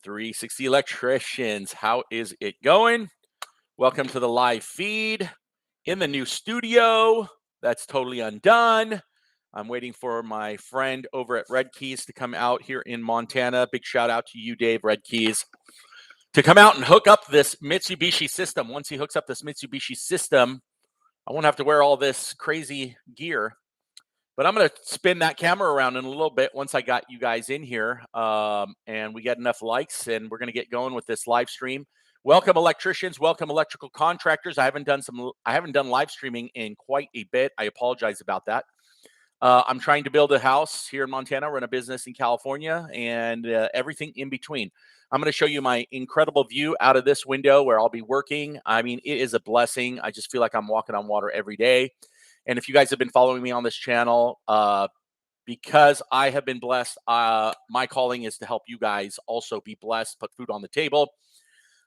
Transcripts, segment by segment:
360 Electricians, how is it going? Welcome to the live feed in the new studio. That's totally undone. I'm waiting for my friend over at Red Keys to come out here in Montana. Big shout out to you, Dave, Red Keys, to come out and hook up this Mitsubishi system. Once he hooks up this Mitsubishi system, I won't have to wear all this crazy gear. But I'm going to spin that camera around in a little bit once I got you guys in here and we get enough likes, and we're going to get going with this live stream. Welcome, electricians. Welcome, electrical contractors. I haven't done live streaming in quite a bit. I apologize about that. I'm trying to build a house here in Montana, run a business in California, and everything in between. I'm going to show you my incredible view out of this window where I'll be working. I mean, it is a blessing. I just feel like I'm walking on water every day. And if you guys have been following me on this channel, because I have been blessed, my calling is to help you guys also be blessed, put food on the table.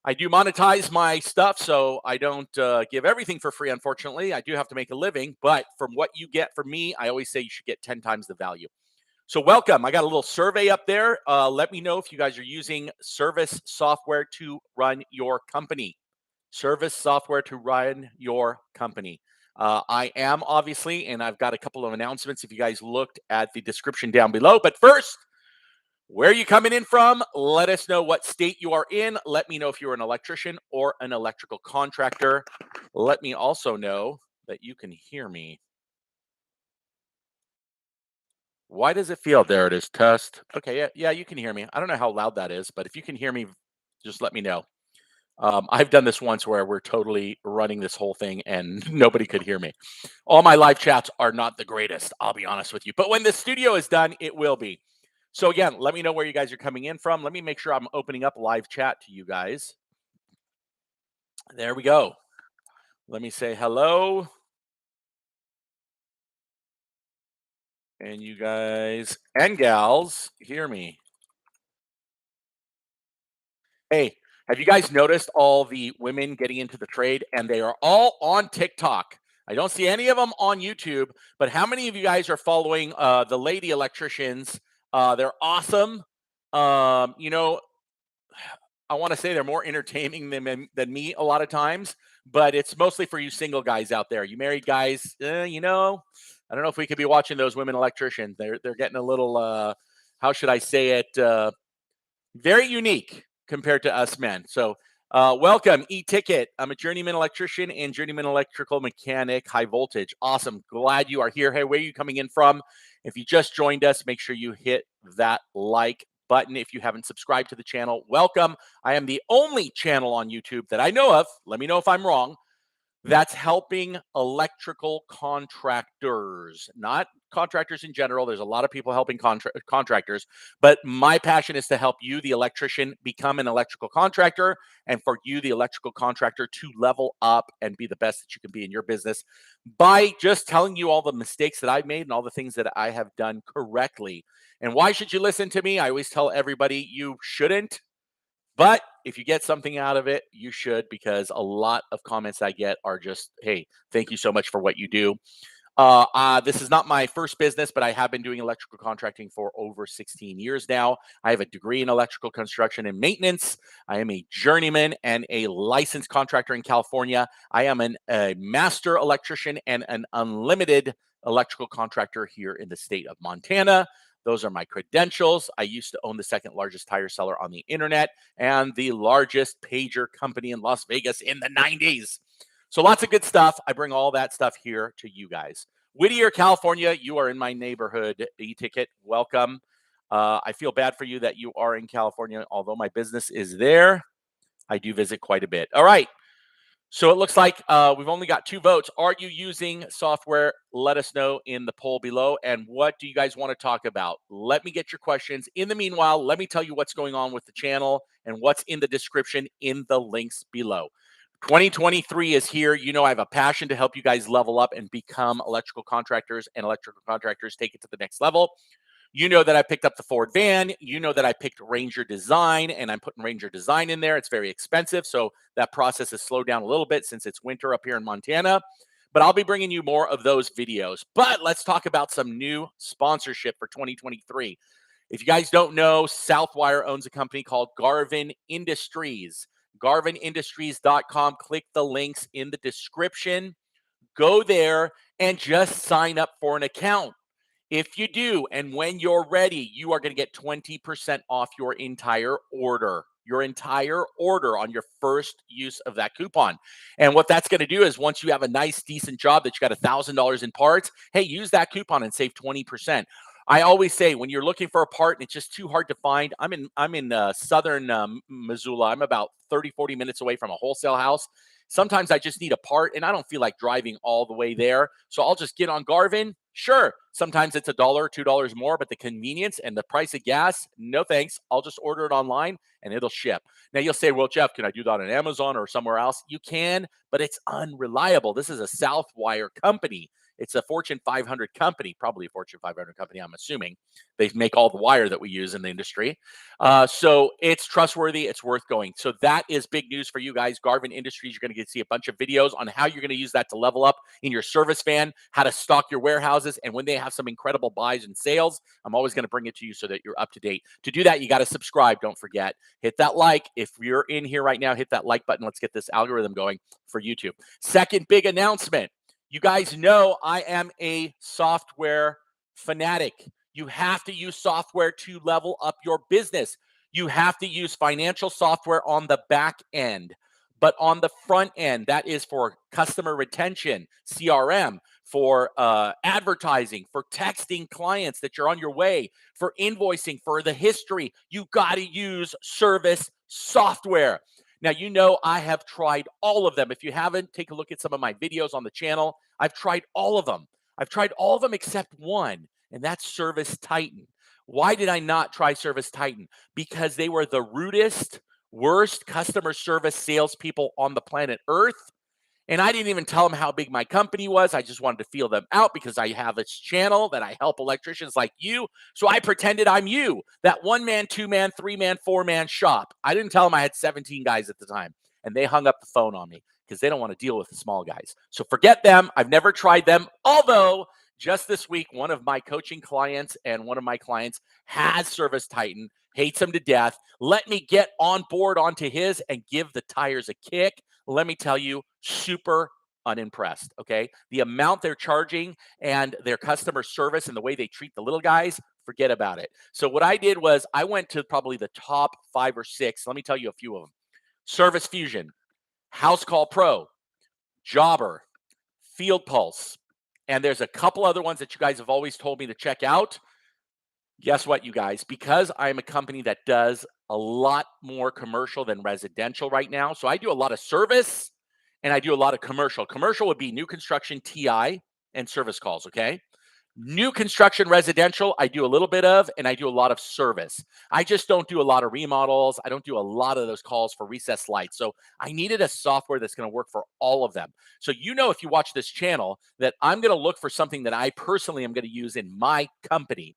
I do monetize my stuff, so I don't give everything for free, unfortunately. I do have to make a living, but from what you get from me, I always say you should get 10 times the value. So welcome. I got a little survey up there. Let me know if you guys are using service software to run your company. Service software to run your company. I am, obviously, and I've got a couple of announcements if you guys looked at the description down below. But first, where are you coming in from? Let us know what state you are in. Let me know if you're an electrician or an electrical contractor. Let me also know that you can hear me. Why does it feel? There it is, test. Okay, yeah, you can hear me. I don't know how loud that is, but if you can hear me, just let me know. I've done this once where we're totally running this whole thing and nobody could hear me. All my live chats are not the greatest, I'll be honest with you. But when the studio is done, it will be. So again, let me know where you guys are coming in from. Let me make sure I'm opening up live chat to you guys. There we go. Let me say hello. And you guys and gals hear me. Hey, have you guys noticed all the women getting into the trade? And they are all on TikTok. I don't see any of them on YouTube, but how many of you guys are following the lady electricians? They're awesome. You know, I want to say they're more entertaining than me a lot of times, but it's mostly for you single guys out there. You married guys, you know, I don't know if we could be watching those women electricians. They're getting a little, how should I say it? Very unique compared to us men. So welcome, E-Ticket. I'm a journeyman electrician and journeyman electrical mechanic, high voltage. Awesome. Glad you are here. Hey, where are you coming in from? If you just joined us, make sure you hit that like button. If you haven't subscribed to the channel, welcome. I am the only channel on YouTube that I know of, let me know if I'm wrong, that's helping electrical contractors, not contractors in general. There's a lot of people helping contractors, but my passion is to help you, the electrician, become an electrical contractor, and for you, the electrical contractor, to level up and be the best that you can be in your business by just telling you all the mistakes that I've made and all the things that I have done correctly. And why should you listen to me? I always tell everybody you shouldn't. But if you get something out of it, you should, because a lot of comments I get are just, hey, thank you so much for what you do. This is not my first business, but I have been doing electrical contracting for over 16 years now. I have a degree in electrical construction and maintenance. I am a journeyman and a licensed contractor in California. I am a master electrician and an unlimited electrical contractor here in the state of Montana. Those are my credentials. I used to own the second largest tire seller on the internet and the largest pager company in Las Vegas in the 90s. So lots of good stuff. I bring all that stuff here to you guys. Whittier, California, you are in my neighborhood. E-Ticket, welcome. I feel bad for you that you are in California, although my business is there. I do visit quite a bit. All right. So it looks like we've only got 2 votes. Are you using software? Let us know in the poll below. And what do you guys want to talk about? Let me get your questions. In the meanwhile, let me tell you what's going on with the channel and what's in the description in the links below. 2023 is here. You know, I have a passion to help you guys level up and become electrical contractors and electrical contractors, take it to the next level. You know that I picked up the Ford van. You know that I picked Ranger Design, and I'm putting Ranger Design in there. It's very expensive, so that process has slowed down a little bit since it's winter up here in Montana. But I'll be bringing you more of those videos. But let's talk about some new sponsorship for 2023. If you guys don't know, Southwire owns a company called Garvin Industries. GarvinIndustries.com. Click the links in the description. Go there and just sign up for an account. If you do, and when you're ready, you are going to get 20% off your entire order on your first use of that coupon. And what that's going to do is once you have a nice, decent job that you got $1,000 in parts, hey, use that coupon and save 20%. I always say when you're looking for a part and it's just too hard to find, I'm in southern Missoula. I'm about 30, 40 minutes away from a wholesale house. Sometimes I just need a part and I don't feel like driving all the way there. So I'll just get on Garvin. Sure, sometimes it's $1 or $2 more, but the convenience and the price of gas, no thanks. I'll just order it online and it'll ship. Now you'll say, well, Jeff, can I do that on Amazon or somewhere else? You can, but it's unreliable. This is a Southwire company. It's a Fortune 500 company, probably a Fortune 500 company, I'm assuming. They make all the wire that we use in the industry. So it's trustworthy. It's worth going. So that is big news for you guys. Garvin Industries, you're going to get to see a bunch of videos on how you're going to use that to level up in your service van, how to stock your warehouses, and when they have some incredible buys and sales, I'm always going to bring it to you so that you're up to date. To do that, you got to subscribe. Don't forget. Hit that like. If you're in here right now, hit that like button. Let's get this algorithm going for YouTube. Second big announcement. You guys know I am a software fanatic. You have to use software to level up your business. You have to use financial software on the back end, but on the front end, that is for customer retention, CRM, for advertising, for texting clients that you're on your way, for invoicing, for the history. You got to use service software. Now, you know, I have tried all of them. If you haven't, take a look at some of my videos on the channel. I've tried all of them. I've tried all of them except one, and that's Service Titan. Why did I not try Service Titan? Because they were the rudest, worst customer service salespeople on the planet Earth. And I didn't even tell them how big my company was. I just wanted to feel them out because I have this channel that I help electricians like you. So I pretended I'm you, that 1-man, 2-man, 3-man, 4-man shop. I didn't tell them I had 17 guys at the time. And they hung up the phone on me because they don't want to deal with the small guys. So forget them. I've never tried them. Although just this week, one of my coaching clients and one of my clients has Service Titan, hates him to death. Let me get on board onto his and give the tires a kick. Let me tell you, super unimpressed. Okay. The amount they're charging and their customer service and the way they treat the little guys, forget about it. So, what I did was I went to probably the top 5 or 6. Let me tell you a few of them: Service Fusion, House Call Pro, Jobber, FieldPulse. And there's a couple other ones that you guys have always told me to check out. Guess what, you guys? Because I'm a company that does a lot more commercial than residential right now. So I do a lot of service and I do a lot of commercial. Commercial would be new construction, TI, and service calls. Okay. New construction residential, I do a little bit of, and I do a lot of service. I just don't do a lot of remodels. I don't do a lot of those calls for recessed lights. So I needed a software that's going to work for all of them. So, you know, if you watch this channel, that I'm going to look for something that I personally am going to use in my company.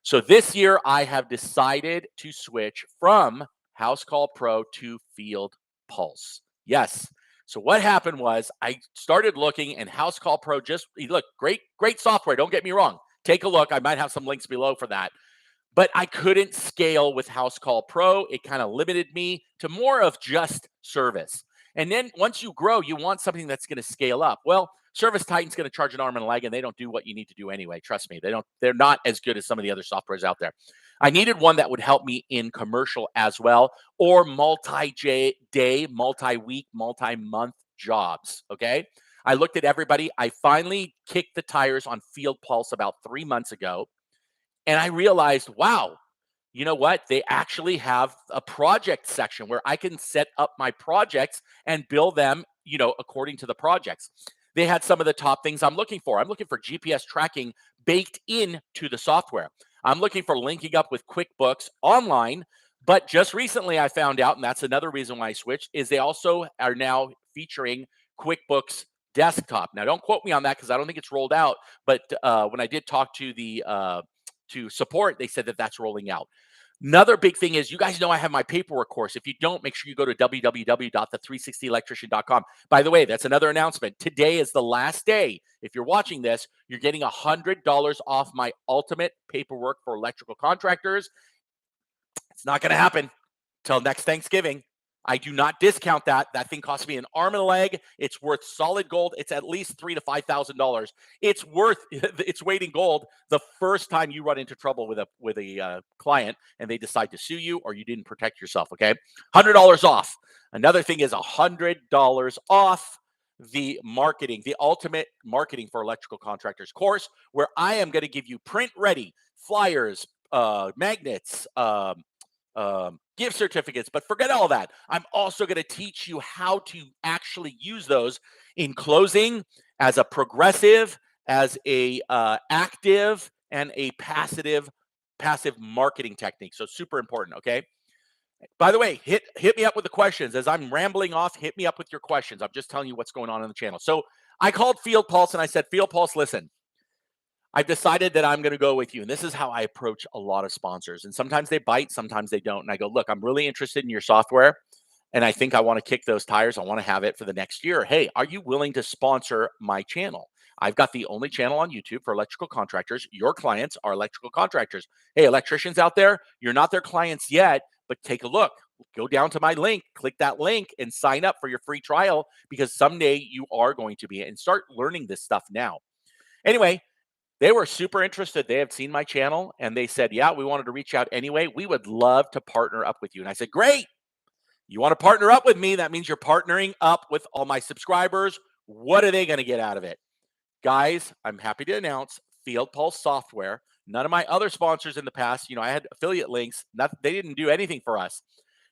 So this year, I have decided to switch from House Call Pro to FieldPulse. Yes. So what happened was I started looking, and House Call Pro just look great, great software. Don't get me wrong. Take a look. I might have some links below for that. But I couldn't scale with House Call Pro. It kind of limited me to more of just service. And then once you grow, you want something that's going to scale up. Well, Service Titan's going to charge an arm and a leg, and they don't do what you need to do anyway. Trust me, they're not as good as some of the other softwares out there. I needed one that would help me in commercial as well, or multi-day, multi-week, multi-month jobs. Okay. I looked at everybody. I finally kicked the tires on FieldPulse about 3 months ago. And I realized, wow, you know what? They actually have a project section where I can set up my projects and bill them according to the projects. They had some of the top things I'm looking for. I'm looking for GPS tracking baked into the software. I'm looking for linking up with QuickBooks online. But just recently I found out, and that's another reason why I switched, is they also are now featuring QuickBooks Desktop. Now, don't quote me on that because I don't think it's rolled out. But when I did talk to the to support, they said that that's rolling out. Another big thing is, you guys know I have my paperwork course. If you don't, make sure you go to www.the360electrician.com. By the way, that's another announcement. Today is the last day. If you're watching this, you're getting $100 off my ultimate paperwork for electrical contractors. It's not going to happen till next Thanksgiving. I do not discount that. That thing cost me an arm and a leg. It's worth solid gold. It's at least $3,000 to $5,000. It's worth its weight in gold the first time you run into trouble with a client and they decide to sue you or you didn't protect yourself. Okay, $100 off. Another thing is $100 off the marketing, the ultimate marketing for electrical contractors course, where I am going to give you print ready flyers, magnets, gift certificates, but forget all that. I'm also going to teach you how to actually use those in closing as a progressive, as a active, and a passive marketing technique. So super important. Okay. By the way, hit me up with the questions as I'm rambling off. Hit me up with your questions. I'm just telling you what's going on the channel. So I called FieldPulse and I said, FieldPulse, listen, I've decided that I'm going to go with you. And this is how I approach a lot of sponsors. And sometimes they bite, sometimes they don't. And I go, look, I'm really interested in your software. And I think I want to kick those tires. I want to have it for the next year. Hey, are you willing to sponsor my channel? I've got the only channel on YouTube for electrical contractors. Your clients are electrical contractors. Hey, electricians out there, you're not their clients yet, but take a look. Go down to my link, click that link, and sign up for your free trial, because someday you are going to be, and start learning this stuff now. Anyway, they were super interested. They have seen my channel and they said, yeah, we wanted to reach out anyway. We would love to partner up with you. And I said, great. You want to partner up with me? That means you're partnering up with all my subscribers. What are they going to get out of it? Guys, I'm happy to announce FieldPulse software. None of my other sponsors in the past, I had affiliate links. They didn't do anything for us.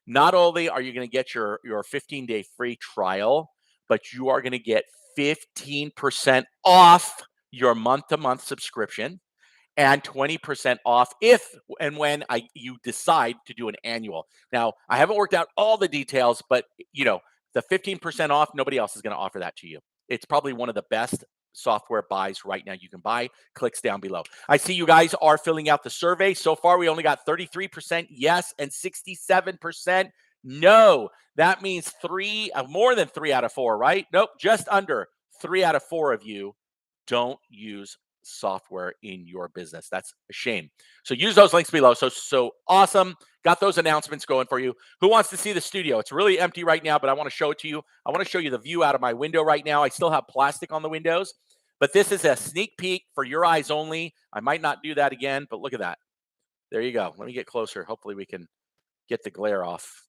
Not only are you going to get your 15-day free trial, but you are going to get 15% off your month-to-month subscription and 20% off if and when you decide to do an annual. Now, I haven't worked out all the details, but the 15% off, nobody else is going to offer that to you. It's probably one of the best software buys right now you can buy. Clicks down below. I see you guys are filling out the survey. So far, we only got 33% yes and 67% no. That means more than 3 out of 4, right? Nope, just under 3 out of 4 of you don't use software in your business. That's a shame. So use those links below. So awesome. Got those announcements going for you. Who wants to see the studio? It's really empty right now, but I want to show it to you. I want to show you the view out of my window right now. I still have plastic on the windows, but this is a sneak peek for your eyes only. I might not do that again, but look at that. There you go. Let me get closer. Hopefully we can get the glare off.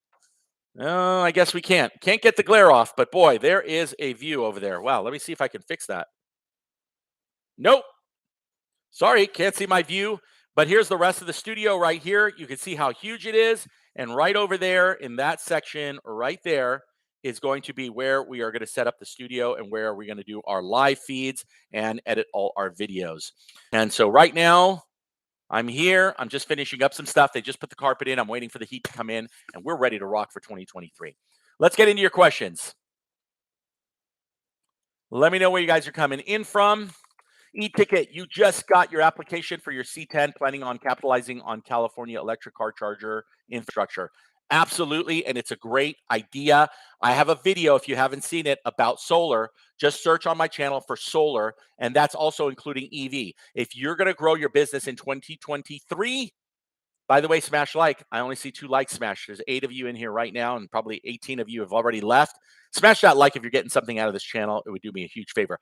I guess we can't get the glare off, but boy, there is a view over there. Wow. Let me see if I can fix that. Nope. Sorry, can't see my view, but here's the rest of the studio right here. You can see how huge it is. And right over there in that section right there is going to be where we are going to set up the studio and where we're going to do our live feeds and edit all our videos. And so right now I'm here. I'm just finishing up some stuff. They just put the carpet in. I'm waiting for the heat to come in and we're ready to rock for 2023. Let's get into your questions. Let me know where you guys are coming in from. E-ticket, you just got your application for your C10, planning on capitalizing on California electric car charger infrastructure. Absolutely, and it's a great idea. I have a video, if you haven't seen it, about solar. Just search on my channel for solar, and that's also including EV. If you're going to grow your business in 2023, by the way, smash like. I only see 2 likes smashed. There's 8 of you in here right now, and probably 18 of you have already left. Smash that like if you're getting something out of this channel. It would do me a huge favor.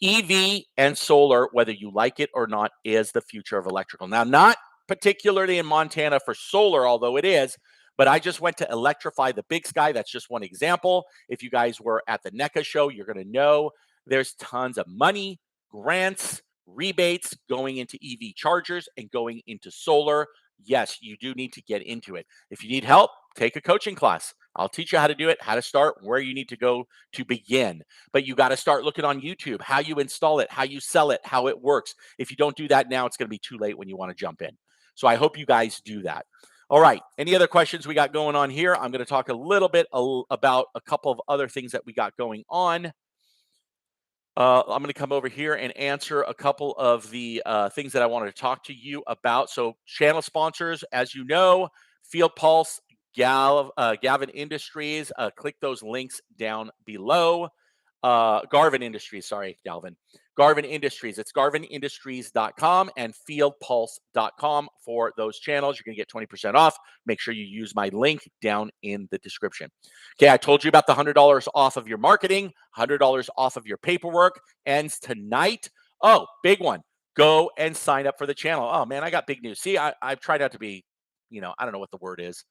EV and solar, whether you like it or not, is the future of electrical. Now, not particularly in Montana for solar, although it is, but I just went to electrify the Big Sky. That's just one example. If you guys were at the NECA show, you're going to know there's tons of money, grants, rebates going into EV chargers and going into solar. Yes, you do need to get into it. If you need help, take a coaching class. I'll teach you how to do it, how to start, where you need to go to begin. But you got to start looking on YouTube, how you install it, how you sell it, how it works. If you don't do that now, it's going to be too late when you want to jump in. So I hope you guys do that. All right. Any other questions we got going on here? I'm going to talk a little bit about a couple of other things that we got going on. I'm going to come over here and answer a couple of the things that I wanted to talk to you about. So, channel sponsors, as you know, FieldPulse, Garvin Industries. Click those links down below. Garvin Industries, sorry, Galvin. Garvin Industries. It's garvinindustries.com and fieldpulse.com for those channels. You're going to get 20% off. Make sure you use my link down in the description. Okay, I told you about the $100 off of your marketing, $100 off of your paperwork. Ends tonight. Oh, big one. Go and sign up for the channel. Oh, man, I got big news. See, I've tried not to be, I don't know what the word is.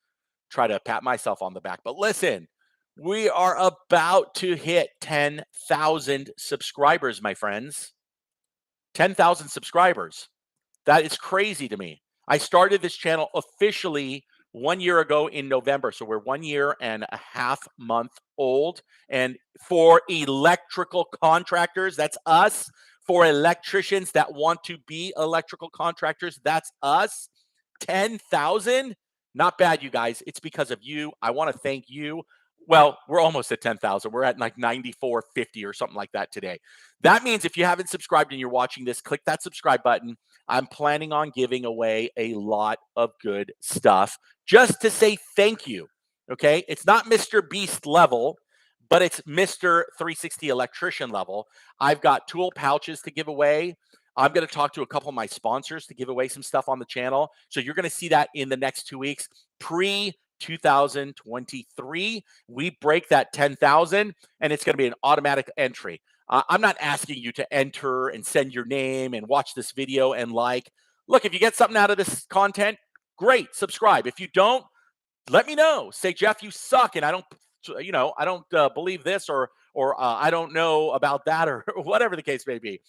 Try to pat myself on the back. But listen, we are about to hit 10,000 subscribers, my friends. 10,000 subscribers. That is crazy to me. I started this channel officially 1 year ago in November. So we're 1 year and a half month old. And for electrical contractors, that's us. For electricians that want to be electrical contractors, that's us. 10,000. Not bad, you guys. It's because of you. I want to thank you. Well, we're almost at 10,000. We're at like 9,450 or something like that today. That means if you haven't subscribed and you're watching this, click that subscribe button. I'm planning on giving away a lot of good stuff just to say thank you. Okay. It's not Mr. Beast level, but it's Mr. 360 electrician level. I've got tool pouches to give away. I'm going to talk to a couple of my sponsors to give away some stuff on the channel. So you're going to see that in the next 2 weeks. Pre-2023, we break that 10,000 and it's going to be an automatic entry. I'm not asking you to enter and send your name and watch this video and like. Look, if you get something out of this content, great, subscribe. If you don't, let me know. Say, Jeff, you suck and I don't believe this or I don't know about that or whatever the case may be.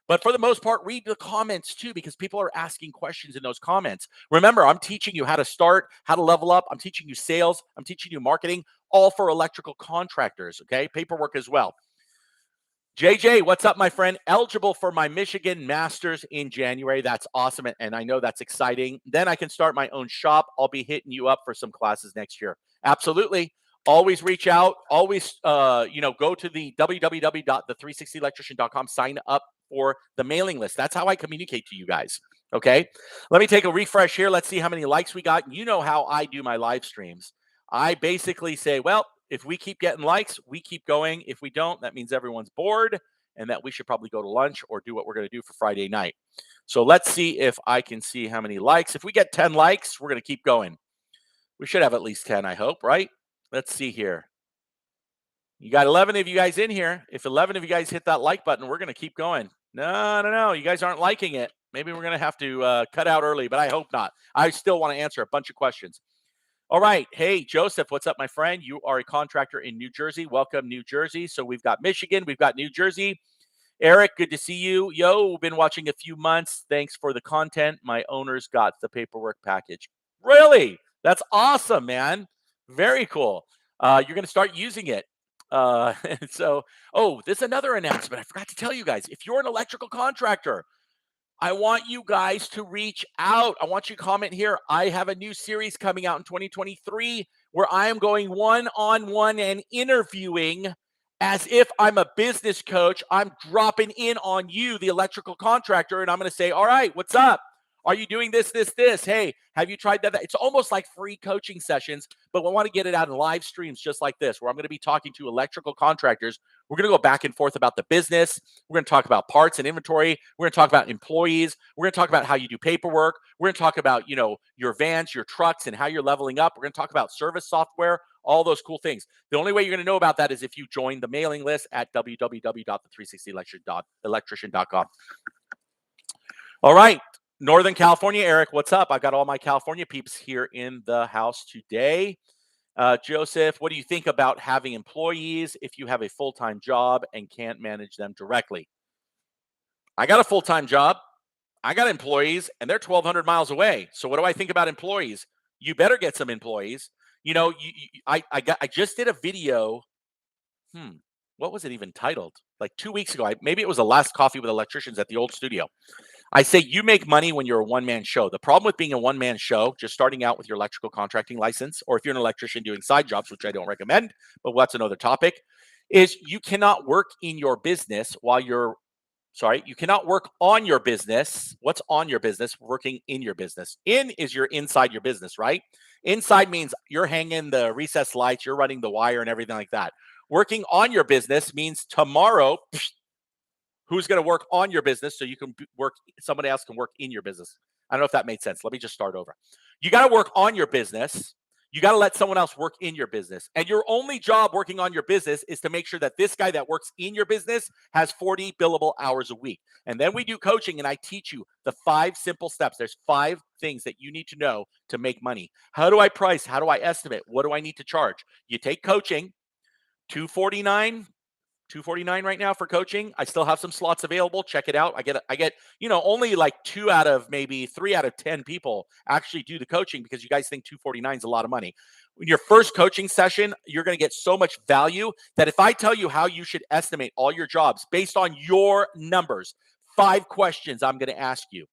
But for the most part, read the comments too, because people are asking questions in those comments. Remember, I'm teaching you how to start, how to level up. I'm teaching you sales. I'm teaching you marketing, all for electrical contractors, okay? Paperwork as well. JJ, what's up, my friend? Eligible for my Michigan Masters in January. That's awesome, and I know that's exciting. Then I can start my own shop. I'll be hitting you up for some classes next year. Absolutely. Always reach out. Always, go to the www.the360electrician.com. Sign up for the mailing list. That's how I communicate to you guys. Okay. Let me take a refresh here. Let's see how many likes we got. You know how I do my live streams. I basically say, well, if we keep getting likes, we keep going. If we don't, that means everyone's bored and that we should probably go to lunch or do what we're going to do for Friday night. So let's see if I can see how many likes. If we get 10 likes, we're going to keep going. We should have at least 10, I hope, right? Let's see here. You got 11 of you guys in here. If 11 of you guys hit that like button, we're going to keep going. No. You guys aren't liking it. Maybe we're going to have to cut out early, but I hope not. I still want to answer a bunch of questions. All right. Hey, Joseph, what's up, my friend? You are a contractor in New Jersey. Welcome, New Jersey. So we've got Michigan. We've got New Jersey. Eric, good to see you. Yo, been watching a few months. Thanks for the content. My owner's got the paperwork package. Really? That's awesome, man. Very cool. You're going to start using it. This is another announcement. I forgot to tell you guys. If you're an electrical contractor, I want you guys to reach out. I want you to comment here. I have a new series coming out in 2023 where I am going one-on-one and interviewing as if I'm a business coach. I'm dropping in on you, the electrical contractor, and I'm going to say, all right, what's up? Are you doing this? Hey, have you tried that? It's almost like free coaching sessions, but we want to get it out in live streams just like this, where I'm going to be talking to electrical contractors. We're going to go back and forth about the business. We're going to talk about parts and inventory. We're going to talk about employees. We're going to talk about how you do paperwork. We're going to talk about, your vans, your trucks, and how you're leveling up. We're going to talk about service software, all those cool things. The only way you're going to know about that is if you join the mailing list at www.the360electrician.com. All right. Northern California, Eric, what's up? I've got all my California peeps here in the house today. Joseph, what do you think about having employees if you have a full-time job and can't manage them directly? I got a full-time job. I got employees, and they're 1,200 miles away. So what do I think about employees? You better get some employees. I just did a video. What was it even titled? Like 2 weeks ago. Maybe it was the last coffee with electricians at the old studio. I say you make money when you're a one-man show. The problem with being a one-man show, just starting out with your electrical contracting license, or if you're an electrician doing side jobs, which I don't recommend, but that's another topic, is you cannot work in your business while you're sorry, you cannot work on your business. What's on your business? Working in your business. In is you're inside your business, right? Inside means you're hanging the recessed lights, you're running the wire and everything like that. Working on your business means tomorrow, who's going to work on your business so you can work, somebody else can work in your business. I don't know if that made sense. Let me just start over. You got to work on your business. You got to let someone else work in your business. And your only job working on your business is to make sure that this guy that works in your business has 40 billable hours a week. And then we do coaching and I teach you the 5 simple steps. There's 5 things that you need to know to make money. How do I price? How do I estimate? What do I need to charge? You take coaching, $249 right now for coaching. I still have some slots available. Check it out. I get, only like 2 out of maybe 3 out of 10 people actually do the coaching because you guys think 249 is a lot of money. In your first coaching session, you're going to get so much value that if I tell you how you should estimate all your jobs based on your numbers, 5 questions I'm going to ask you.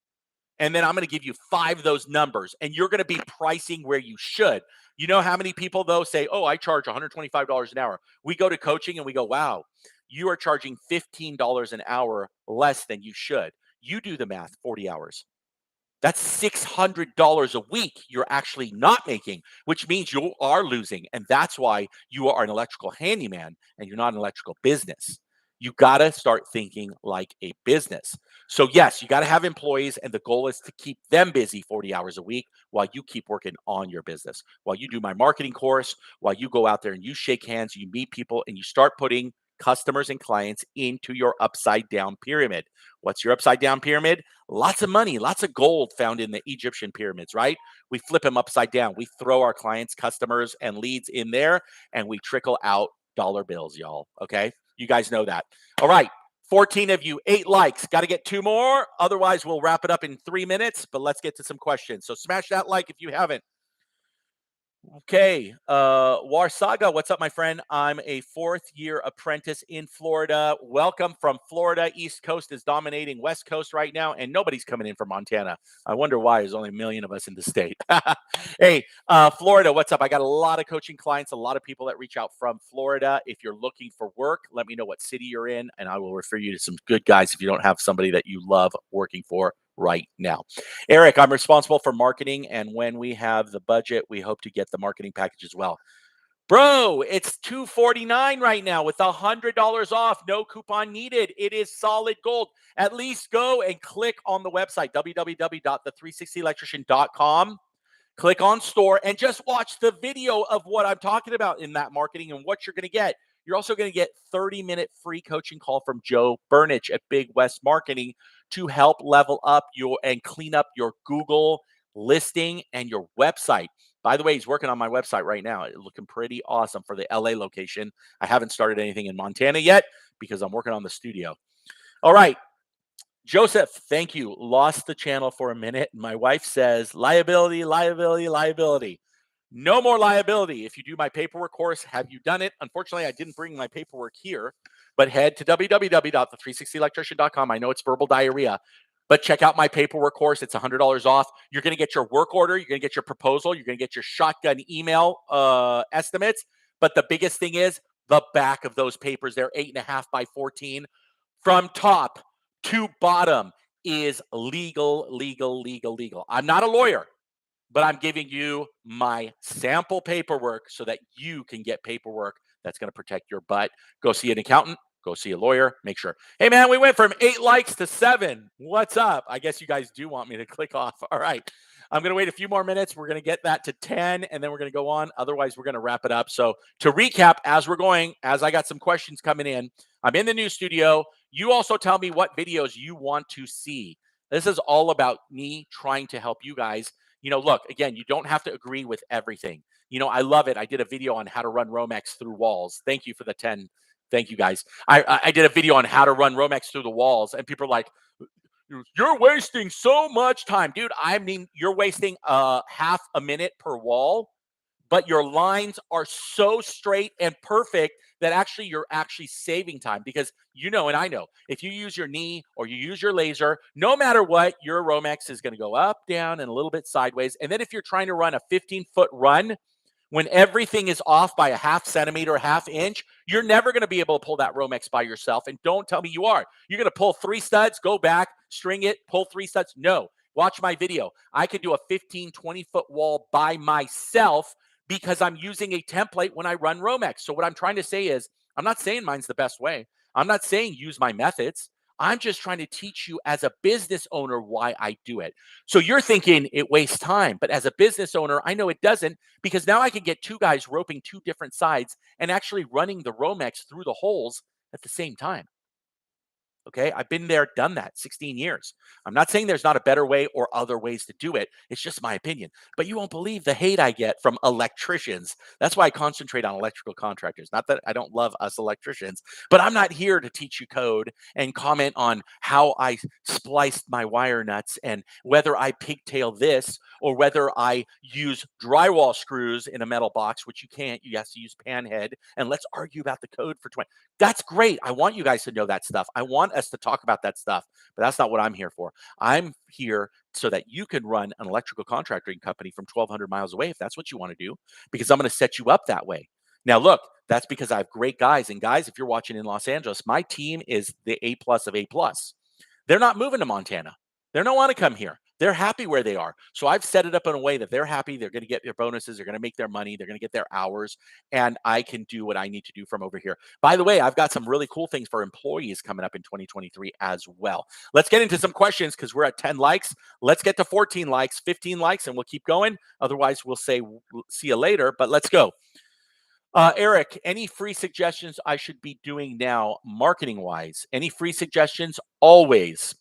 And then I'm going to give you 5 of those numbers, and you're going to be pricing where you should. You know how many people, though, say, oh, I charge $125 an hour. We go to coaching and we go, wow, you are charging $15 an hour less than you should. You do the math, 40 hours. That's $600 a week you're actually not making, which means you are losing. And that's why you are an electrical handyman and you're not an electrical business. You got to start thinking like a business. So, yes, you got to have employees, and the goal is to keep them busy 40 hours a week while you keep working on your business. While you do my marketing course, while you go out there and you shake hands, you meet people, and you start putting customers and clients into your upside down pyramid. What's your upside down pyramid? Lots of money, lots of gold found in the Egyptian pyramids, right? We flip them upside down. We throw our clients, customers, and leads in there, and we trickle out dollar bills, y'all. Okay? You guys know that. All right. 14 of you, 8 likes. Got to get 2 more. Otherwise, we'll wrap it up in 3 minutes, but let's get to some questions. So smash that like if you haven't. Okay. Warsaga, what's up, my friend? I'm a 4th-year apprentice in Florida. Welcome from Florida. East Coast is dominating West Coast right now, and nobody's coming in from Montana. I wonder why. There's only 1 million of us in the state. Hey, Florida, what's up? I got a lot of coaching clients, a lot of people that reach out from Florida. If you're looking for work, let me know what city you're in, and I will refer you to some good guys if you don't have somebody that you love working for right now. Eric, I'm responsible for marketing, and when we have the budget, we hope to get the marketing package as well. Bro, it's $249 right now with $100 off. No coupon needed. It is solid gold. At least go and click on the website, www.the360electrician.com. Click on store and just watch the video of what I'm talking about in that marketing and what you're going to get. You're also going to get 30-minute free coaching call from Joe Burnich at Big West Marketing to help level up your and clean up your Google listing and your website. By the way, he's working on my website right now. It's looking pretty awesome for the LA location. I haven't started anything in Montana yet because I'm working on the studio. All right. Joseph, thank you. Lost the channel for a minute. My wife says liability, liability, liability. No more liability. If you do my paperwork course, have you done it? Unfortunately, I didn't bring my paperwork here, but head to www.the360electrician.com. I know it's verbal diarrhea, but check out my paperwork course. It's $100 off. You're going to get your work order. You're going to get your proposal. You're going to get your shotgun email estimates. But the biggest thing is the back of those papers. They're 8.5 by 14 from top to bottom is legal, legal, legal, legal. I'm not a lawyer, but I'm giving you my sample paperwork so that you can get paperwork that's going to protect your butt. Go see an accountant, go see a lawyer, make sure. Hey, man, we went from 8 likes to 7. What's up? I guess you guys do want me to click off. All right. I'm going to wait a few more minutes. We're going to get that to 10, and then we're going to go on. Otherwise, we're going to wrap it up. So to recap, as we're going, as I got some questions coming in, I'm in the new studio. You also tell me what videos you want to see. This is all about me trying to help you guys. Look, again, you don't have to agree with everything. I love it. I did a video on how to run Romex through walls. Thank you for the 10. Thank you, guys. I did a video on how to run Romex through the walls, and people are like, you're wasting so much time. Dude, I mean, you're wasting half a minute per wall. but your lines are so straight and perfect that actually you're actually saving time, because you know, and I know, if you use your knee or you use your laser, no matter what, your Romex is going to go up, down, and a little bit sideways. And then if you're trying to run a 15-foot run, when everything is off by a half centimeter, half inch, you're never going to be able to pull that Romex by yourself. And don't tell me you are. You're going to pull 3 studs, go back, string it, pull 3 studs. No, watch my video. I could do a 15, 20-foot wall by myself because I'm using a template when I run Romex. So what I'm trying to say is, I'm not saying mine's the best way. I'm not saying use my methods. I'm just trying to teach you as a business owner why I do it. So you're thinking it wastes time, but as a business owner, I know it doesn't, because now I can get 2 guys roping 2 different sides and actually running the Romex through the holes at the same time. Okay. I've been there, done that 16 years. I'm not saying there's not a better way or other ways to do it. It's just my opinion. But you won't believe the hate I get from electricians. That's why I concentrate on electrical contractors. Not that I don't love us electricians, but I'm not here to teach you code and comment on how I spliced my wire nuts and whether I pigtail this or whether I use drywall screws in a metal box, which you can't. You have to use panhead. And let's argue about the code for 20. That's great. I want you guys to know that stuff. I want us to talk about that stuff, but that's not what I'm here for. I'm here so that you can run an electrical contracting company from 1,200 miles away if that's what you want to do, because I'm going to set you up that way. Now, look, that's because I have great guys. And guys, if you're watching in Los Angeles, my team is the A plus of A plus. They're not moving to Montana. They don't want to come here. They're happy where they are. So I've set it up in a way that they're happy. They're going to get their bonuses. They're going to make their money. They're going to get their hours. And I can do what I need to do from over here. By the way, I've got some really cool things for employees coming up in 2023 as well. Let's get into some questions because we're at 10 likes. Let's get to 14 likes, 15 likes, and we'll keep going. Otherwise, we'll say, we'll see you later. But let's go. Eric, any free suggestions I should be doing now, marketing wise? Any free suggestions? Always.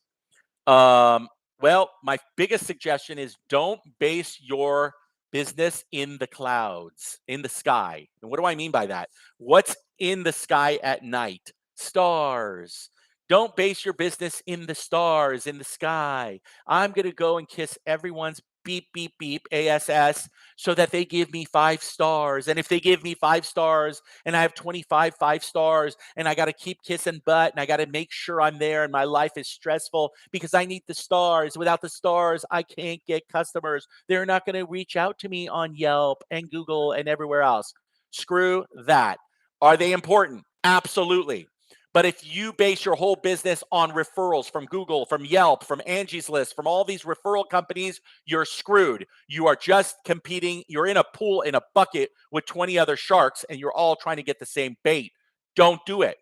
Um, well, my biggest suggestion is don't base your business in the clouds, in the sky. And what do I mean by that? What's in the sky at night? Stars. Don't base your business in the stars, in the sky. I'm going to go and kiss everyone's beep, beep, beep, ASS, so that they give me 5 stars. And if they give me 5 stars and I have 25 5 stars and I got to keep kissing butt and I got to make sure I'm there and my life is stressful because I need the stars. Without the stars, I can't get customers. They're not going to reach out to me on Yelp and Google and everywhere else. Screw that. Are they important? Absolutely. But if you base your whole business on referrals from Google, from Yelp, from Angie's List, from all these referral companies, you're screwed. You are just competing. You're in a pool, in a bucket with 20 other sharks, and you're all trying to get the same bait. Don't do it.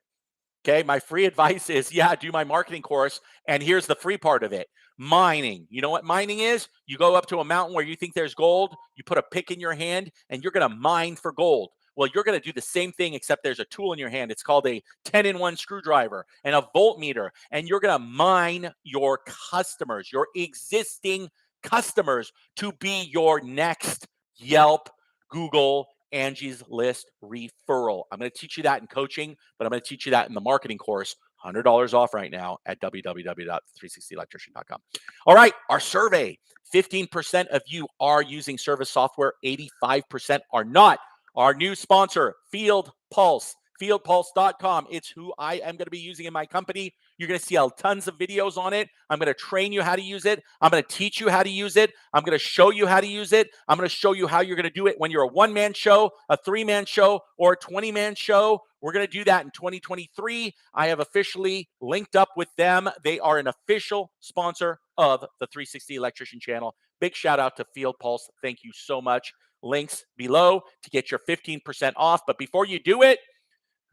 Okay. My free advice is, yeah, do my marketing course. And here's the free part of it. Mining. You know what mining is? You go up to a mountain where you think there's gold, you put a pick in your hand, and you're going to mine for gold. Well, you're going to do the same thing, except there's a tool in your hand. It's called a 10-in-1 screwdriver and a voltmeter. And you're going to mine your customers, your existing customers, to be your next Yelp, Google, Angie's List referral. I'm going to teach you that in coaching, but I'm going to teach you that in the marketing course. $100 off right now at www.360electrician.com. All right, our survey, 15% of you are using service software, 85% are not. Our new sponsor, FieldPulse, fieldpulse.com. It's who I am going to be using in my company. You're going to see tons of videos on it. I'm going to train you how to use it. I'm going to teach you how to use it. I'm going to show you how to use it. I'm going to show you how you're going to do it when you're a one-man show, a 3-man show, or a 20-man show. We're going to do that in 2023. I have officially linked up with them. They are an official sponsor of the 360 Electrician channel. Big shout out to FieldPulse. Thank you so much. Links below to get your 15% off. But before you do it,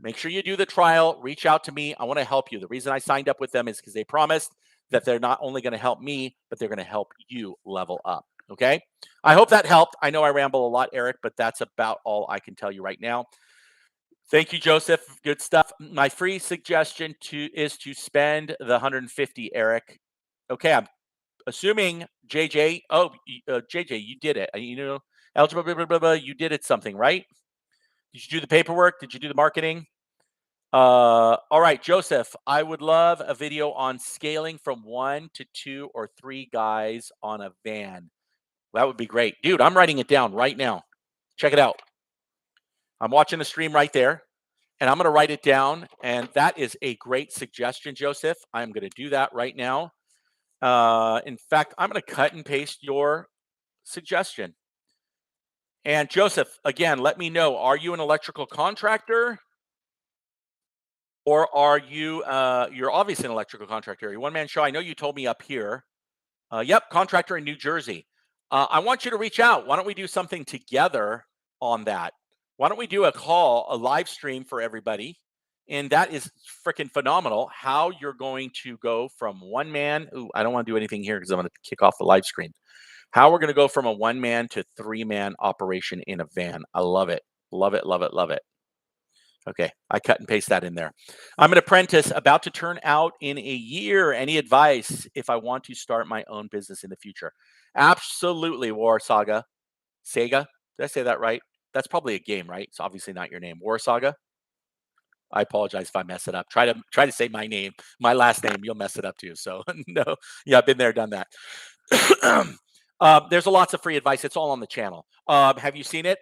make sure you do the trial. Reach out to me. I want to help you. The reason I signed up with them is because they promised that they're not only going to help me, but they're going to help you level up. Okay. I hope that helped. I know I ramble a lot, Eric, but that's about all I can tell you right now. Thank you, Joseph. Good stuff. My free suggestion is to spend the 150, Eric. Okay. I'm assuming JJ. Oh, JJ, you did it. You know, eligible, blah, blah, blah, blah, you did it something, right? Did you do the paperwork? Did you do the marketing? All right, Joseph, I would love a video on scaling from 1 to 2 or 3 guys on a van. That would be great. Dude, I'm writing it down right now. Check it out. I'm watching the stream right there, and I'm going to write it down. And that is a great suggestion, Joseph. I'm going to do that right now. In fact, I'm going to cut and paste your suggestion. And Joseph, again, let me know, are you an electrical contractor? Or are you, you're obviously an electrical contractor. You're one-man show. I know you told me up here. Yep, contractor in New Jersey. I want you to reach out. Why don't we do something together on that? Why don't we do a call, a live stream for everybody? And that is freaking phenomenal. How you're going to go from one man. Ooh, I don't want to do anything here because I'm going to kick off the live screen. How we're going to go from a one-man to three-man operation in a van. I love it. Love it, love it, love it. Okay, I cut and paste that in there. I'm an apprentice about to turn out in a year. Any advice if I want to start my own business in the future? Absolutely, War Saga. Sega? Did I say that right? That's probably a game, right? It's obviously not your name. War Saga? I apologize if I mess it up. Try to say my name, my last name. You'll mess it up too. So no, yeah, I've been there, done that. There's lots of free advice. It's all on the channel. Have you seen it?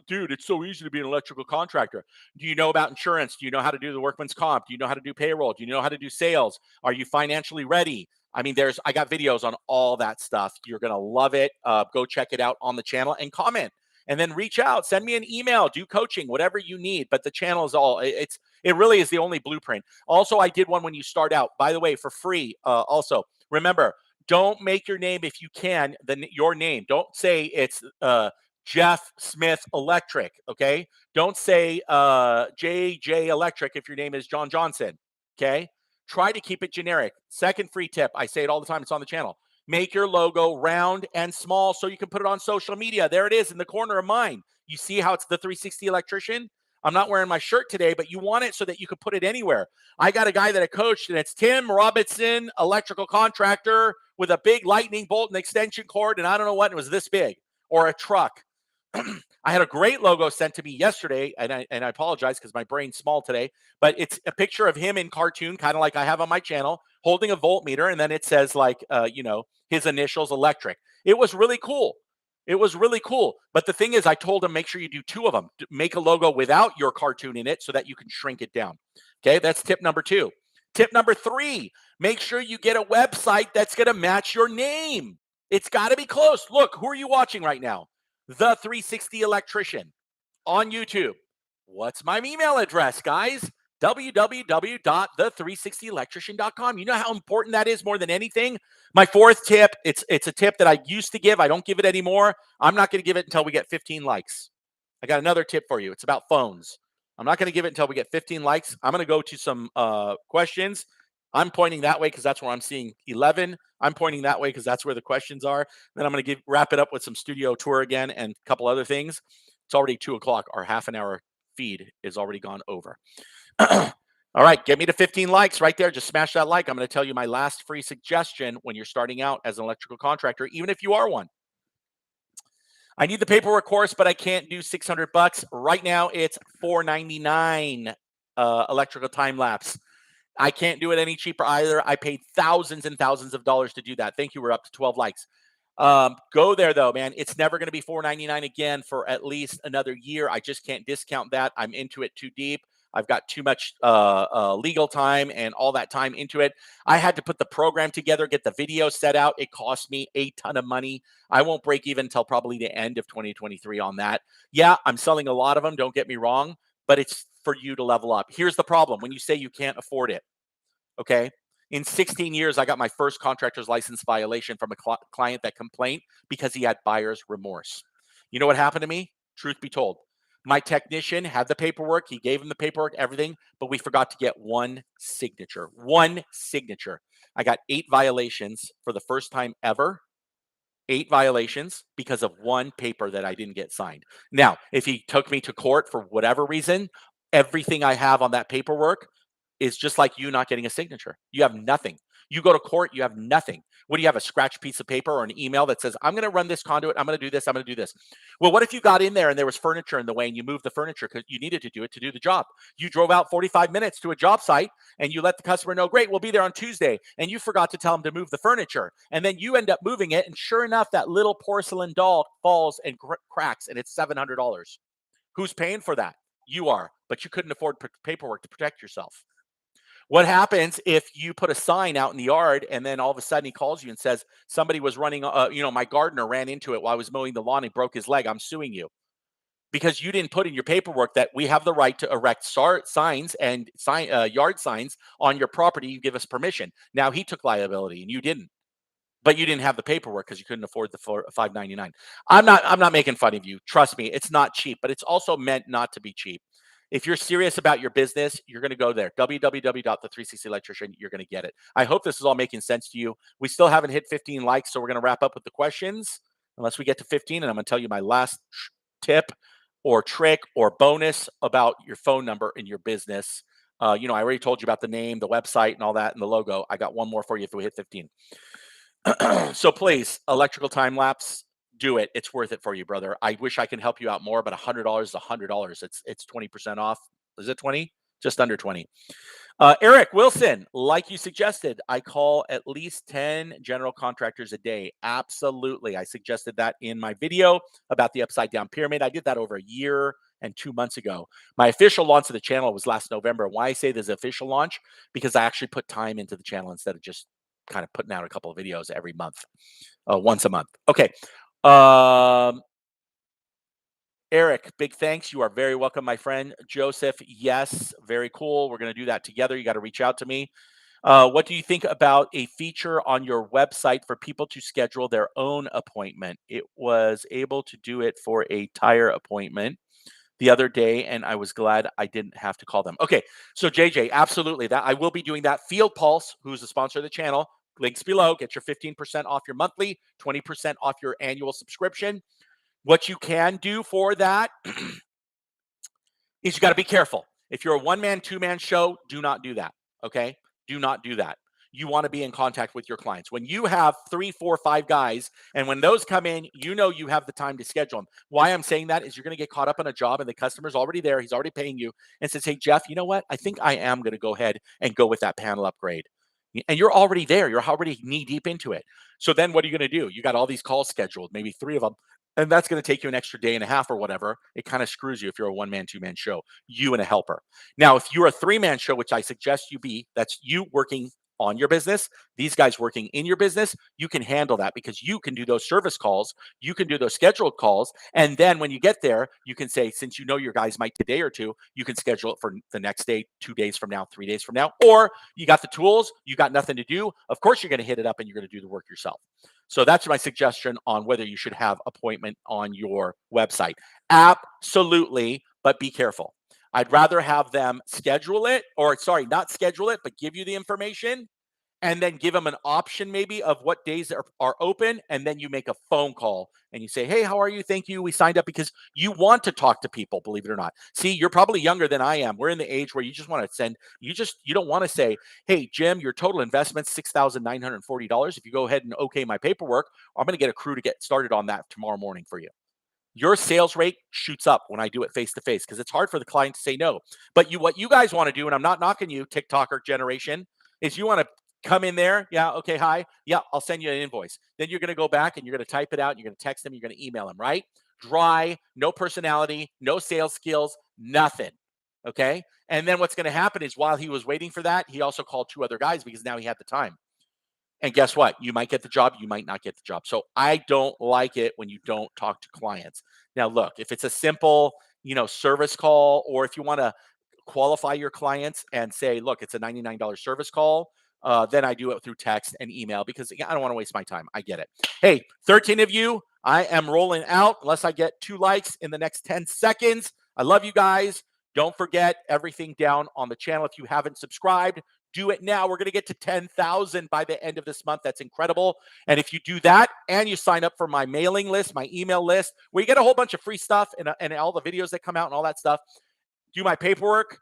Dude, it's so easy to be an electrical contractor. Do you know about insurance? Do you know how to do the workman's comp? Do you know how to do payroll? Do you know how to do sales? Are you financially ready? I mean, I got videos on all that stuff. You're going to love it. Go check it out on the channel and comment. And then reach out, send me an email, do coaching, whatever you need. But the channel is it really is the only blueprint. Also, I did one when you start out, by the way, for free. Also, remember, don't make your name, if you can, your name. Don't say it's Jeff Smith Electric, okay? Don't say JJ Electric if your name is John Johnson, okay? Try to keep it generic. Second free tip, I say it all the time, it's on the channel. Make your logo round and small so you can put it on social media. There it is in the corner of mine. You see how it's the 360 Electrician? I'm not wearing my shirt today, but you want it so that you can put it anywhere. I got a guy that I coached, and it's Tim Robinson, electrical contractor, with a big lightning bolt and extension cord, and I don't know what, it was this big, or a truck. I had a great logo sent to me yesterday, and I apologize because my brain's small today, but it's a picture of him in cartoon, kind of like I have on my channel, holding a voltmeter, and then it says like, his initials, electric. It was really cool. It was really cool. But the thing is, I told him, make sure you do two of them. Make a logo without your cartoon in it so that you can shrink it down. Okay, that's tip number 2. Tip number 3, make sure you get a website that's going to match your name. It's got to be close. Look, who are you watching right now? The 360 Electrician on YouTube. What's my email address, guys? www.the360electrician.com. You know how important that is more than anything? My 4th tip, it's a tip that I used to give. I don't give it anymore. I'm not going to give it until we get 15 likes. I got another tip for you. It's about phones. I'm not going to give it until we get 15 likes. I'm going to go to some questions. I'm pointing that way because that's where I'm seeing 11. I'm pointing that way because that's where the questions are. Then I'm going to wrap it up with some studio tour again and a couple other things. It's already 2 o'clock. Our half an hour feed is already gone over. All right, get me to 15 likes right there. Just smash that like. I'm going to tell you my last free suggestion when you're starting out as an electrical contractor, even if you are one. I need the paperwork course, but I can't do $600. Right now, it's $499 electrical time lapse. I can't do it any cheaper either. I paid thousands and thousands of dollars to do that. Thank you. We're up to 12 likes. Go there though, man. It's never going to be $499 again for at least another year. I just can't discount that. I'm into it too deep. I've got too much legal time and all that time into it. I had to put the program together, get the video set out. It cost me a ton of money. I won't break even until probably the end of 2023 on that. Yeah, I'm selling a lot of them. Don't get me wrong, but it's for you to level up. Here's the problem. When you say you can't afford it, okay? In 16 years, I got my first contractor's license violation from a client that complained because he had buyer's remorse. You know what happened to me? Truth be told, my technician had the paperwork. He gave him the paperwork, everything, but we forgot to get one signature. One signature. I got 8 violations for the first time ever. 8 violations because of one paper that I didn't get signed. Now, if he took me to court for whatever reason, everything I have on that paperwork is just like you not getting a signature. You have nothing. You go to court, you have nothing. What do you have? A scratch piece of paper or an email that says, I'm going to run this conduit, I'm going to do this, I'm going to do this. Well, what if you got in there and there was furniture in the way and you moved the furniture because you needed to do it to do the job? You drove out 45 minutes to a job site and you let the customer know, great, we'll be there on Tuesday. And you forgot to tell them to move the furniture. And then you end up moving it. And sure enough, that little porcelain doll falls and cracks and it's $700. Who's paying for that? You are, but you couldn't afford paperwork to protect yourself. What happens if you put a sign out in the yard and then all of a sudden he calls you and says, somebody was running, my gardener ran into it while I was mowing the lawn and broke his leg. I'm suing you because you didn't put in your paperwork that we have the right to erect signs and yard signs on your property. You give us permission. Now he took liability and you didn't. But you didn't have the paperwork because you couldn't afford the $599. I'm not making fun of you. Trust me, it's not cheap, but it's also meant not to be cheap. If you're serious about your business, you're going to go there. www.the360electrician. You're going to get it. I hope this is all making sense to you. We still haven't hit 15 likes, so we're going to wrap up with the questions unless we get to 15. And I'm going to tell you my last tip or trick or bonus about your phone number in your business. I already told you about the name, the website, and all that, and the logo. I got one more for you if we hit 15. So please, electrical time lapse, do it. It's worth it for you, brother. I wish I could help you out more, but $100 is $100. It's 20% off. Is it 20? Just under 20. Eric Wilson, like you suggested, I call at least 10 general contractors a day. Absolutely. I suggested that in my video about the upside down pyramid. I did that over a year and 2 months ago. My official launch of the channel was last November. Why I say there's an official launch? Because I actually put time into the channel instead of just kind of putting out a couple of videos every month, once a month. Okay. Eric, big thanks. You are very welcome, my friend. Joseph, yes, very cool. We're going to do that together. You got to reach out to me. What do you think about a feature on your website for people to schedule their own appointment? It was able to do it for a tire appointment the other day, and I was glad I didn't have to call them. Okay, so JJ, absolutely, that I will be doing that. FieldPulse, who's the sponsor of the channel, links below. Get your 15% off your monthly, 20% off your annual subscription. What you can do for that is you got to be careful. If you're a one-man, two-man show, do not do that, okay? Do not do that. You want to be in contact with your clients. When you have 3, 4, 5 guys, and when those come in, you know you have the time to schedule them. Why I'm saying that is you're going to get caught up on a job and the customer's already there. He's already paying you and says, hey, Jeff, you know what? I think I am going to go ahead and go with that panel upgrade. And you're already there. You're already knee deep into it. So then what are you going to do? You got all these calls scheduled, maybe 3 of them. And that's going to take you an extra day and a half or whatever. It kind of screws you if you're a one-man, two-man show, you and a helper. Now, if you're a 3-man show, which I suggest you be, that's you working on your business, these guys working in your business, you can handle that because you can do those service calls, you can do those scheduled calls, and then when you get there, you can say, since you know your guys might take a day or two, you can schedule it for the next day, 2 days from now, 3 days from now, or you got the tools, you got nothing to do, of course you're going to hit it up and you're going to do the work yourself. So that's my suggestion on whether you should have appointment on your website. Absolutely, but be careful. I'd rather have them schedule it, or sorry, not schedule it, but give you the information and then give them an option maybe of what days are open. And then you make a phone call and you say, hey, how are you? Thank you. We signed up because you want to talk to people, believe it or not. See, you're probably younger than I am. We're in the age where you just want to send, you don't want to say, hey, Jim, your total investment's $6,940. If you go ahead and okay my paperwork, I'm going to get a crew to get started on that tomorrow morning for you. Your sales rate shoots up when I do it face to face because it's hard for the client to say no. But what you guys want to do, and I'm not knocking you, TikToker generation, is you want to come in there. Yeah. Okay. Hi. Yeah. I'll send you an invoice. Then you're going to go back and you're going to type it out. And you're going to text them. You're going to email them, right? Dry, no personality, no sales skills, nothing. Okay. And then what's going to happen is while he was waiting for that, he also called 2 other guys because now he had the time. And guess what? You might get the job. You might not get the job. So I don't like it when you don't talk to clients. Now, look, if it's a simple, service call, or if you want to qualify your clients and say, look, it's a $99 service call, then I do it through text and email because I don't want to waste my time. I get it. Hey, 13 of you, I am rolling out unless I get 2 likes in the next 10 seconds. I love you guys. Don't forget everything down on the channel. If you haven't subscribed, do it now. We're going to get to 10,000 by the end of this month. That's incredible. And if you do that and you sign up for my mailing list, my email list, where you get a whole bunch of free stuff and all the videos that come out and all that stuff, do my paperwork,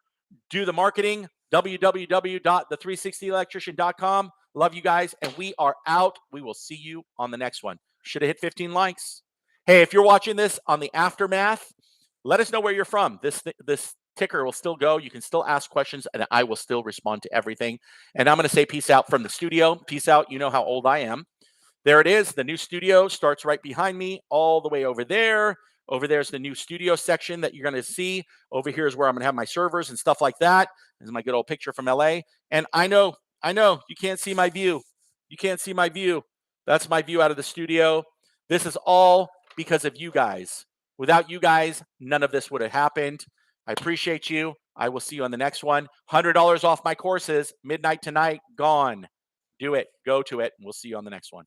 do the marketing, www.the360electrician.com. Love you guys, and we are out. We will see you on the next one. Should have hit 15 likes. Hey, if you're watching this on the aftermath, let us know where you're from. This ticker will still go. You can still ask questions, and I will still respond to everything. And I'm going to say peace out from the studio. Peace out. You know how old I am. There it is. The new studio starts right behind me, all the way over there. Over there's the new studio section that you're going to see. Over here is where I'm going to have my servers and stuff like that. This is my good old picture from LA. And I know, you can't see my view. You can't see my view. That's my view out of the studio. This is all because of you guys. Without you guys, none of this would have happened. I appreciate you. I will see you on the next one. $100 off my courses, midnight tonight, gone. Do it. Go to it. And we'll see you on the next one.